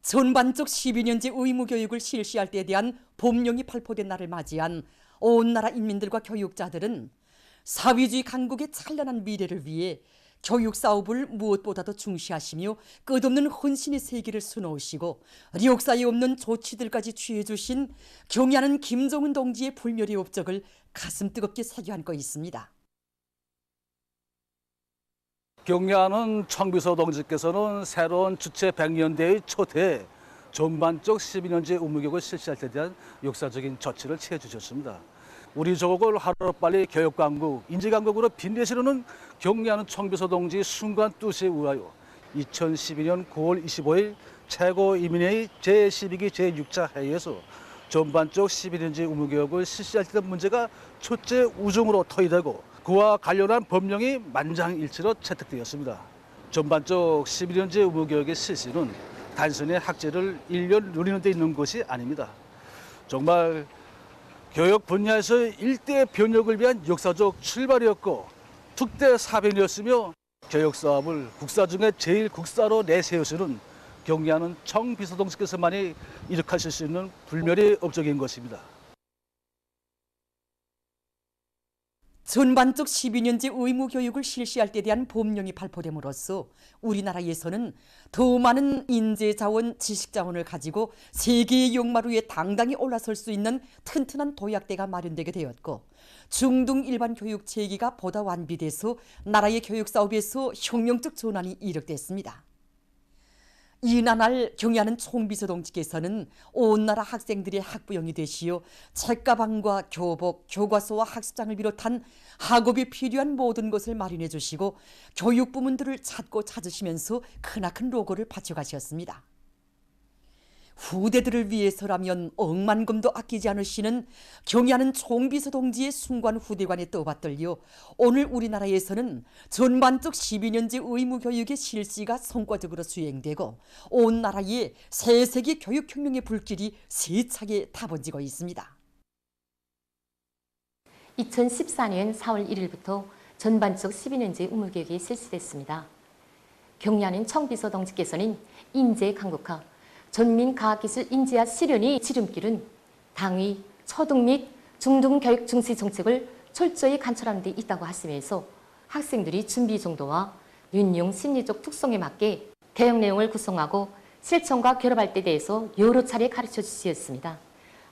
전반적 12년제 의무교육을 실시할 때에 대한 법령이 발표된 날을 맞이한 온 나라 인민들과 교육자들은 사회주의 강국의 찬란한 미래를 위해 교육 사업을 무엇보다도 중시하시며 끝없는 헌신의 세계를 수놓으시고 역사에 없는 조치들까지 취해주신 경의하는 김정은 동지의 불멸의 업적을 가슴 뜨겁게 새겨안고 있습니다. 경의하는 청비서 동지께서는 새로운 주체 100년대의 초대에 전반적 12년제 의무교육을 실시할 때 대한 역사적인 조치를 취해 주셨습니다. 우리 조국을 하루빨리 교육강국, 인재강국으로 빛내시려는 경의하는 청비서 동지 순간 뜻에 의하여 2012년 9월 25일 최고인민회의 제12기 제6차 회의에서 전반적 12년제 의무교육을 실시할 때 문제가 첫째 우정으로 토의되고 그와 관련한 법령이 만장일치로 채택되었습니다. 전반적 12년제 의무교육의 실시는 단순히 학제를 1년 누리는 데 있는 것이 아닙니다. 정말 교육 분야에서 일대 변혁을 위한 역사적 출발이었고 특대 사변이었으며 교육 사업을 국사 중에 제일 국사로 내세우시는 경의하는 청비서동지께서만이 이룩하실 수 있는 불멸의 업적인 것입니다. 전반적 12년제 의무교육을 실시할 때 대한 법령이 발표됨으로써 우리나라에서는 더 많은 인재자원, 지식자원을 가지고 세계의 역마 위에 당당히 올라설 수 있는 튼튼한 도약대가 마련되게 되었고 중등 일반 교육 체계가 보다 완비돼서 나라의 교육 사업에서 혁명적 전환이 이룩됐습니다. 이날 경의하는 총비서 동지께서는 온 나라 학생들의 학부형이 되시어 책가방과 교복, 교과서와 학습장을 비롯한 학업이 필요한 모든 것을 마련해 주시고 교육 부문들을 찾고 찾으시면서 크나큰 로고를 바쳐가셨습니다. 후대들을 위해서라면 억만금도 아끼지 않으시는 경의하는 총비서 동지의 순관 후대관에 떠받들려 오늘 우리나라에서는 전반적 12년제 의무교육의 실시가 성과적으로 수행되고 온 나라에 새세기 교육혁명의 불길이 세차게 타번지고 있습니다. 2014년 4월 1일부터 전반적 12년제 의무교육이 실시됐습니다. 경의하는 청비서 동지께서는 인재 강국화, 전민과학기술 인재화 실현의 지름길은 당의, 초등 및 중등 교육 중시 정책을 철저히 관철하는 데 있다고 하시면서 학생들이 준비 정도와 윤용 심리적 특성에 맞게 교육 내용을 구성하고 실천과 결합할 때 대해서 여러 차례 가르쳐 주셨습니다.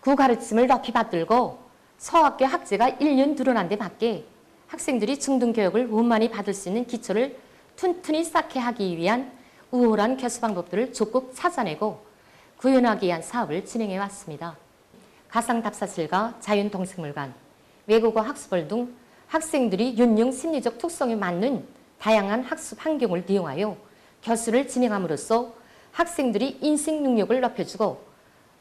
그 가르침을 높이 받들고 소학교 학제가 1년 늘어난 데 맞게 학생들이 중등 교육을 원만히 받을 수 있는 기초를 튼튼히 쌓게 하기 위한 우월한 교수 방법들을 적극 찾아내고 구현하기 위한 사업을 진행해 왔습니다. 가상답사실과 자연동식물관, 외국어 학습을 등 학생들이 윤용 심리적 특성에 맞는 다양한 학습 환경을 이용하여 교수를 진행함으로써 학생들이 인식 능력을 높여주고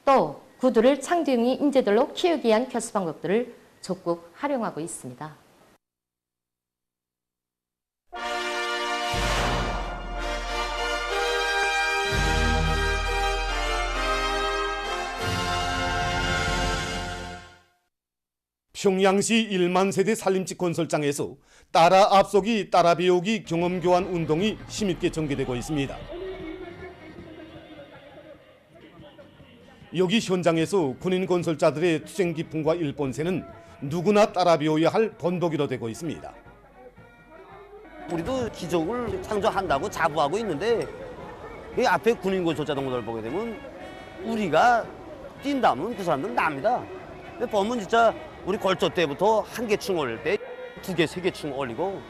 또 그들을 창조형의 인재들로 키우기 위한 교수 방법들을 적극 활용하고 있습니다. 평양시 1만 세대 살림집 건설장에서 따라 앞서기, 따라 배우기 경험 교환 운동이 힘있게 전개되고 있습니다. 여기 현장에서 군인 건설자들의 투쟁 기풍과 일본세는 누구나 따라 배워야 할 본보기로 되고 있습니다. 우리도 기적을 창조한다고 자부하고 있는데 이 앞에 군인 건설자 동무들 보게 되면 우리가 뛴다면 그 사람들은 납니다. 근데 보면 진짜 우리 걸조 때부터 한 개 충 올릴 때 두 개, 세 개 충 올리고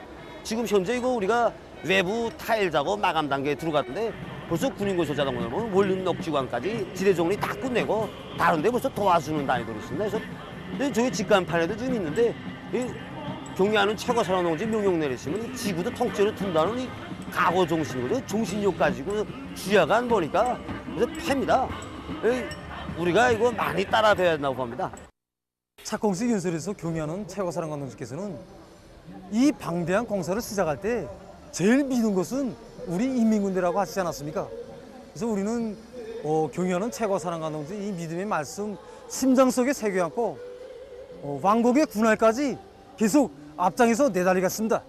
지금 현재 이거 우리가 외부 타일 작업 마감 단계에 들어갔는데 벌써 군인 건설자 동무들 보면 원룸 녹지관까지 지대 정리 다 끝내고 다른데 벌써 도와주는 단위들이 있습니다. 그래서 저기 직관판에도 좀 있는데 이 경의하는 최고 산업농지 명령 내리시면 이 지구도 통째로 둔다는 이 각오 정신으로 정신력 가지고 주야간 보니까 그래서 팹니다. 우리가 이거 많이 따라 배워야 된다고 봅니다. 착공식 연설에서 경의하는 최고사령관 동지께서는 이 방대한 공사를 시작할 때 제일 믿은 것은 우리 인민군대라고 하시지 않았습니까? 그래서 우리는 경의하는 최고사령관 동지 이 믿음의 말씀 심장 속에 새겨안고 왕국의 군할까지 계속 앞장에서 내달리겠습니다.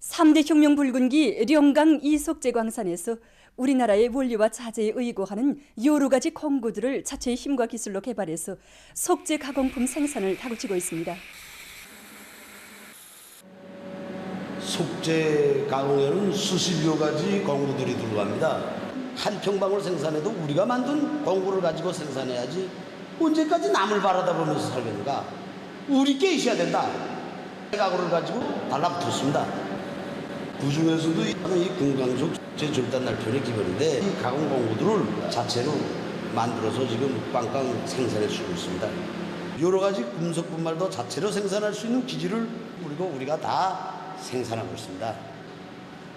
3대 혁명 붉은기 령강 이석제광산에서 우리나라의 원리와 자재에 의거하는 여러 가지 공구들을 자체의 힘과 기술로 개발해서 속재 가공품 생산을 다그치고 있습니다. 속재 가공에는 수십여 가지 공구들이 들어갑니다. 한 평방울 생산해도 우리가 만든 공구를 가지고 생산해야지 언제까지 남을 바라다 보면서 살겠는가. 우리께 있어야 된다. 가구를 가지고 달라붙었습니다. 그 중에서도 이 금강석 제 절단 날편의 기본인데 이 가공 공구들을 자체로 만들어서 지금 빵빵 생산해 주고 있습니다. 여러 가지 금속 분말도 자체로 생산할 수 있는 기지를 우리가 다 생산하고 있습니다.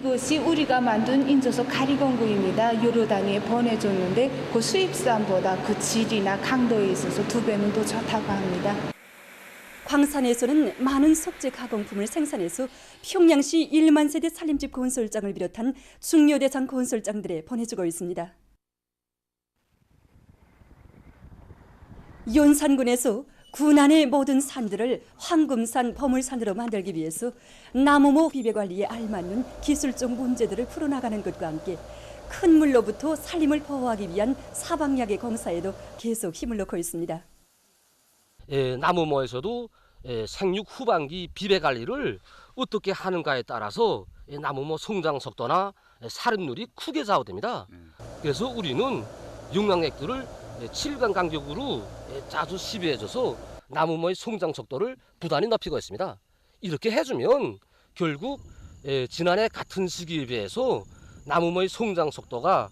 이것이 우리가 만든 인조석 가리공구입니다. 여러 단위에 보내줬는데 그 수입산보다 그 질이나 강도에 있어서 2배는 더 좋다고 합니다. 광산에서는 많은 속재 가공품을 생산해서 평양시 1만 세대 살림집 건설장을 비롯한 중요 대상 건설장들에 보내주고 있습니다. 연산군에서 군안의 모든 산들을 황금산, 보물산으로 만들기 위해서 나무모 비배관리에 알맞는 기술적 문제들을 풀어나가는 것과 함께 큰 물로부터 산림을 보호하기 위한 사방약의 공사에도 계속 힘을 넣고 있습니다. 나무모에서도 생육 후반기 비배 관리를 어떻게 하는가에 따라서 나무모 성장 속도나 살음률이 크게 좌우됩니다. 그래서 우리는 용량액들을 7간 간격으로 자주 시비해줘서 나무모의 성장 속도를 부단히 높이고 있습니다. 이렇게 해주면 결국 지난해 같은 시기에 비해서 나무모의 성장 속도가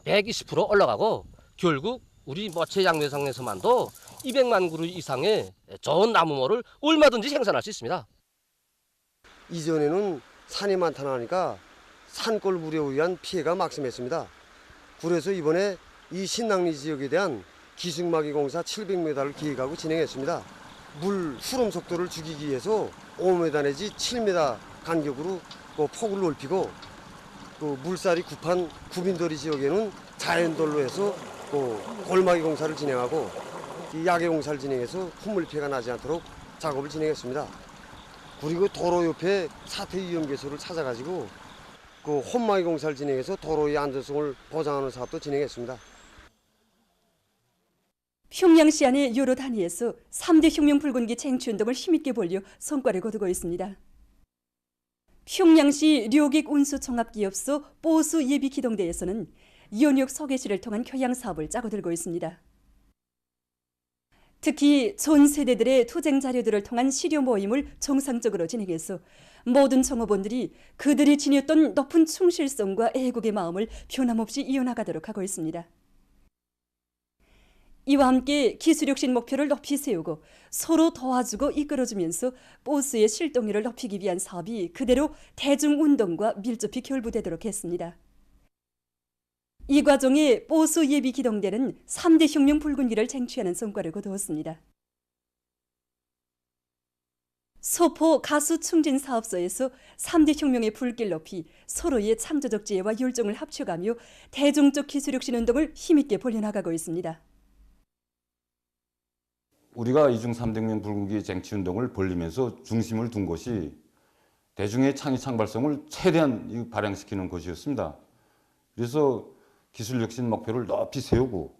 120% 올라가고 결국 우리 모체 양매상에서만도 200만 그루 이상의 좋은 나무모를 얼마든지 생산할 수 있습니다. 이전에는 산이 많다니까 산골 물에 의한 피해가 막심했습니다. 그래서 이번에 이 신낭리 지역에 대한 기승막이 공사 700m를 기획하고 진행했습니다. 물 흐름 속도를 죽이기 위해서 5m 내지 7m 간격으로 폭을 넓히고 물살이 급한 구빈도리 지역에는 자연돌로 해서 골막이 공사를 진행하고 야계 공사를 진행해서 흙물 피해가 나지 않도록 작업을 진행했습니다. 그리고 도로 옆에 사태 위험 개소를 찾아가지고 홈막이 공사를 진행해서 도로의 안전성을 보장하는 사업도 진행했습니다. 평양시 안의 여러 단위에서 3대 혁명 붉은기 쟁취운동을 힘있게 벌려 성과를 거두고 있습니다. 평양시 료객 운수종합기업소 보수 예비기동대에서는 연역 소개시를 통한 교양 사업을 짜고 들고 있습니다. 특히 전 세대들의 투쟁 자료들을 통한 시료 모임을 정상적으로 진행해서 모든 종업원들이 그들이 지녔던 높은 충실성과 애국의 마음을 변함없이 이어나가도록 하고 있습니다. 이와 함께 기술혁신 목표를 높이 세우고 서로 도와주고 이끌어주면서 보스의 실동률을 높이기 위한 사업이 그대로 대중운동과 밀접히 결부되도록 했습니다. 이 과정에 보수 예비기동대는 3대 혁명 붉은기를 쟁취하는 성과를 거두었습니다. 소포 가수 충진 사업소에서 3대 혁명의 불길 높이 서로의 창조적 지혜와 열정을 합쳐가며 대중적 기술혁신 운동을 힘있게 벌려나가고 있습니다. 우리가 이중 3대 혁명 붉은기 쟁취 운동을 벌리면서 중심을 둔 것이 대중의 창의 창발성을 최대한 발현시키는 것이었습니다. 그래서 기술혁신 목표를 높이 세우고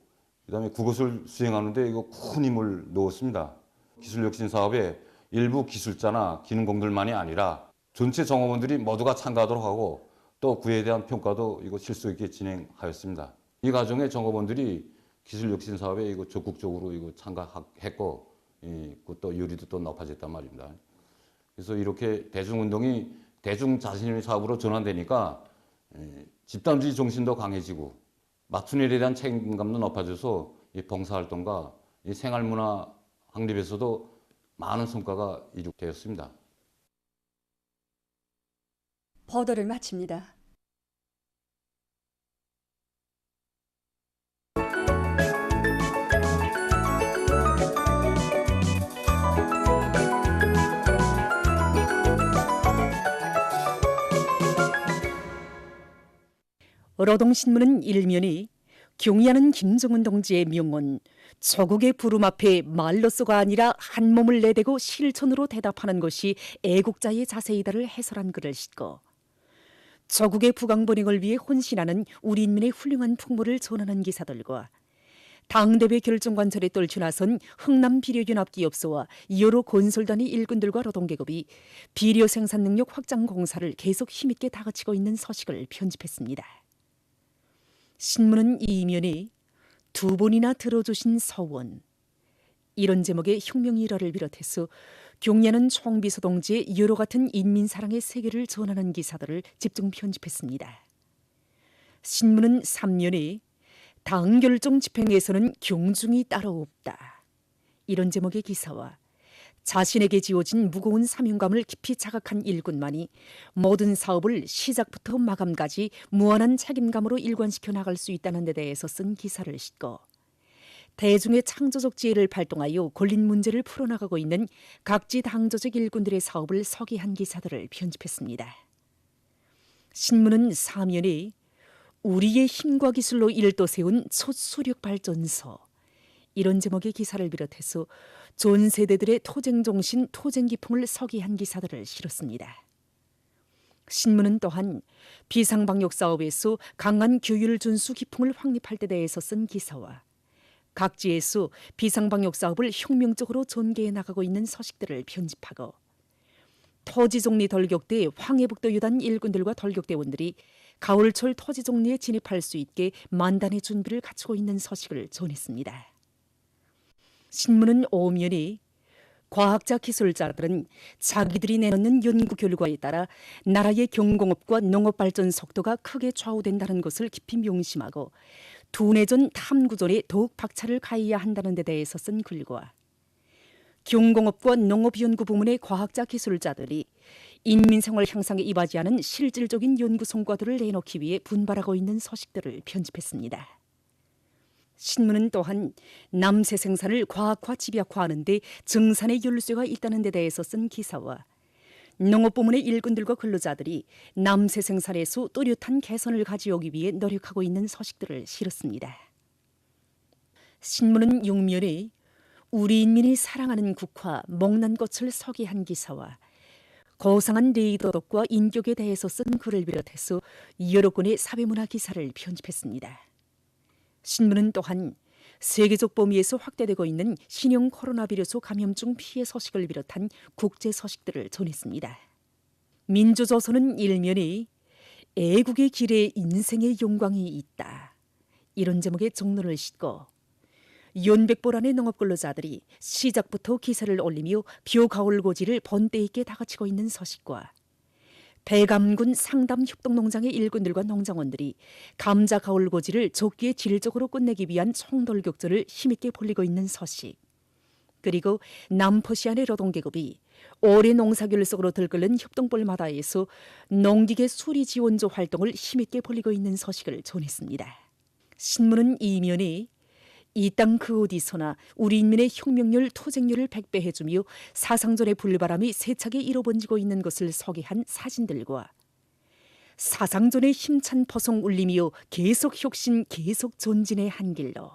그다음에 그것을 수행하는데 큰 힘을 넣었습니다. 기술혁신 사업에 일부 기술자나 기능공들만이 아니라 전체 종업원들이 모두가 참가하도록 하고 또 그에 대한 평가도 실속 있게 진행하였습니다. 이 과정에 종업원들이 기술혁신 사업에 적극적으로 참가했고 또 열의도 또 높아졌단 말입니다. 그래서 이렇게 대중운동이 대중 자신의 사업으로 전환되니까 집단주의 정신도 강해지고 맞춤일에 대한 책임감도 높아져서 이 봉사활동과 이 생활문화 확립에서도 많은 성과가 이룩되었습니다. 보도를 마칩니다. 노동신문은 일면이 경의하는 김정은 동지의 명언 조국의 부름 앞에 말로서가 아니라 한 몸을 내대고 실천으로 대답하는 것이 애국자의 자세이다를 해설한 글을 싣고 조국의 부강번영을 위해 혼신하는 우리 인민의 훌륭한 풍모를 전하는 기사들과 당대회 결정관철에 떨쳐 나선 흥남비료연합기업소와 여러 건설단위 일꾼들과 노동계급이 비료 생산 능력 확장 공사를 계속 힘있게 다그치고 있는 서식을 편집했습니다. 신문은 이면에 두 번이나 들어주신 서원, 이런 제목의 혁명 일화를 비롯해서 경야는 총비서 동지의 여러 같은 인민사랑의 세계를 전하는 기사들을 집중 편집했습니다. 신문은 3면에 당 결정 집행에서는 경중이 따로 없다, 이런 제목의 기사와 자신에게 지어진 무거운 사명감을 깊이 자각한 일꾼만이 모든 사업을 시작부터 마감까지 무한한 책임감으로 일관시켜 나갈 수 있다는 데 대해서 쓴 기사를 싣고 대중의 창조적 지혜를 발동하여 걸린 문제를 풀어나가고 있는 각지 당조적 일꾼들의 사업을 서기한 기사들을 편집했습니다. 신문은 사면에 우리의 힘과 기술로 일도 세운 초수력발전소, 이런 제목의 기사를 비롯해서 전 세대들의 토쟁정신, 토쟁기풍을 서기한 기사들을 실었습니다. 신문은 또한 비상방역사업에서 강한 규율 준수 기풍을 확립할 때 대해서 쓴 기사와 각지에서 비상방역사업을 혁명적으로 전개해 나가고 있는 서식들을 편집하고 토지정리 돌격대 황해북도 유단 일꾼들과 돌격대원들이 가을철 토지정리에 진입할 수 있게 만단의 준비를 갖추고 있는 서식을 전했습니다. 신문은 오면에 과학자 기술자들은 자기들이 내놓는 연구 결과에 따라 나라의 경공업과 농업 발전 속도가 크게 좌우된다는 것을 깊이 명심하고 두뇌전 탐구전에 더욱 박차를 가해야 한다는 데 대해서 쓴 글과 경공업과 농업연구 부문의 과학자 기술자들이 인민생활 향상에 이바지하는 실질적인 연구 성과들을 내놓기 위해 분발하고 있는 서식들을 편집했습니다. 신문은 또한 남새 생산을 과학화 집약화하는 데 정산의 열쇠가 있다는 데 대해서 쓴 기사와 농업부문의 일꾼들과 근로자들이 남새 생산에서 또렷한 개선을 가져오기 위해 노력하고 있는 서식들을 실었습니다. 신문은 6면에 우리 인민이 사랑하는 국화 목난꽃을 서기한 기사와 고상한 레이더덕과 인격에 대해서 쓴 글을 비롯해서 여러 건의 사회문화 기사를 편집했습니다. 신문은 또한 세계적 범위에서 확대되고 있는 신형 코로나 비로소 감염증 피해 소식을 비롯한 국제 소식들을 전했습니다. 민주조선은 1면에 애국의 길에 인생의 영광이 있다, 이런 제목의 정론을 싣고 연백보란의 농업근로자들이 시작부터 기사를 올리며 벼가을고지를 번때 있게 다그치고 있는 서식과 배감군 상담협동농장의 일꾼들과 농장원들이 감자 가을고지를 조기에 질적으로 끝내기 위한 총돌격전을 힘있게 벌이고 있는 서식, 그리고 남포시안의 노동계급이 올해 농사결석으로 들끓는 협동벌마다에서 농기계 수리지원조 활동을 힘있게 벌이고 있는 서식을 전했습니다. 신문은 이면에 이 땅 그 어디서나 우리 인민의 혁명률, 토쟁률을 백배해주며 사상전의 불바람이 세차게 일어번지고 있는 것을 소개한 사진들과 사상전의 힘찬 포성 울리며 계속 혁신, 계속 전진의 한 길로,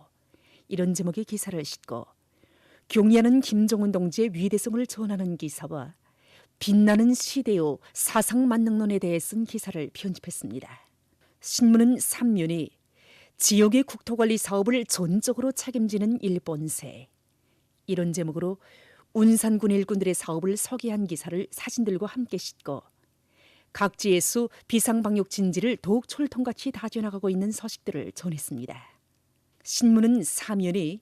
이런 제목의 기사를 싣고 경의하는 김정은 동지의 위대성을 전하는 기사와 빛나는 시대요 사상 만능론에 대해 쓴 기사를 편집했습니다. 신문은 3면에 지역의 국토관리 사업을 전적으로 책임지는 일본세, 이런 제목으로 운산군 일꾼들의 사업을 서기한 기사를 사진들과 함께 싣고 각지에서 비상방역 진지를 더욱 철통같이 다져나가고 있는 서식들을 전했습니다. 신문은 4면에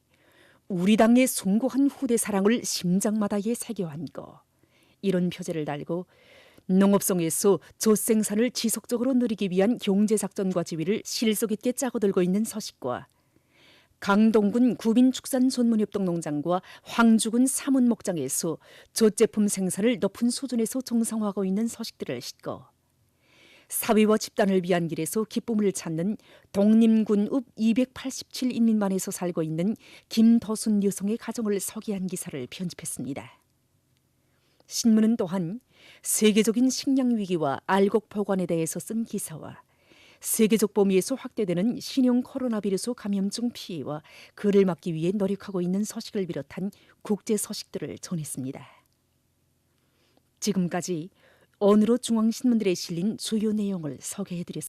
우리 당의 숭고한 후대 사랑을 심장마다에 새겨안고, 이런 표제를 달고 농업성에서 젖생산을 지속적으로 누리기 위한 경제작전과 지휘를 실속 있게 짜고들고 있는 서식과 강동군 구빈축산전문협동농장과 황주군 사문목장에서 젖제품 생산을 높은 수준에서 정상화하고 있는 서식들을 싣고 사회와 집단을 위한 길에서 기쁨을 찾는 독림군읍 287인민만에서 살고 있는 김도순 여성의 가정을 서기한 기사를 편집했습니다. 신문은 또한 세계적인 식량 위기와 알곡 보관에 대해서 쓴 기사와 세계적 범위에서 확대되는 신형 코로나 비로소 감염증 피해와 그를 막기 위해 노력하고 있는 서식을 비롯한 국제 서식들을 전했습니다. 지금까지 어느로 중앙신문들에 실린 주요 내용을 소개해드렸습니다.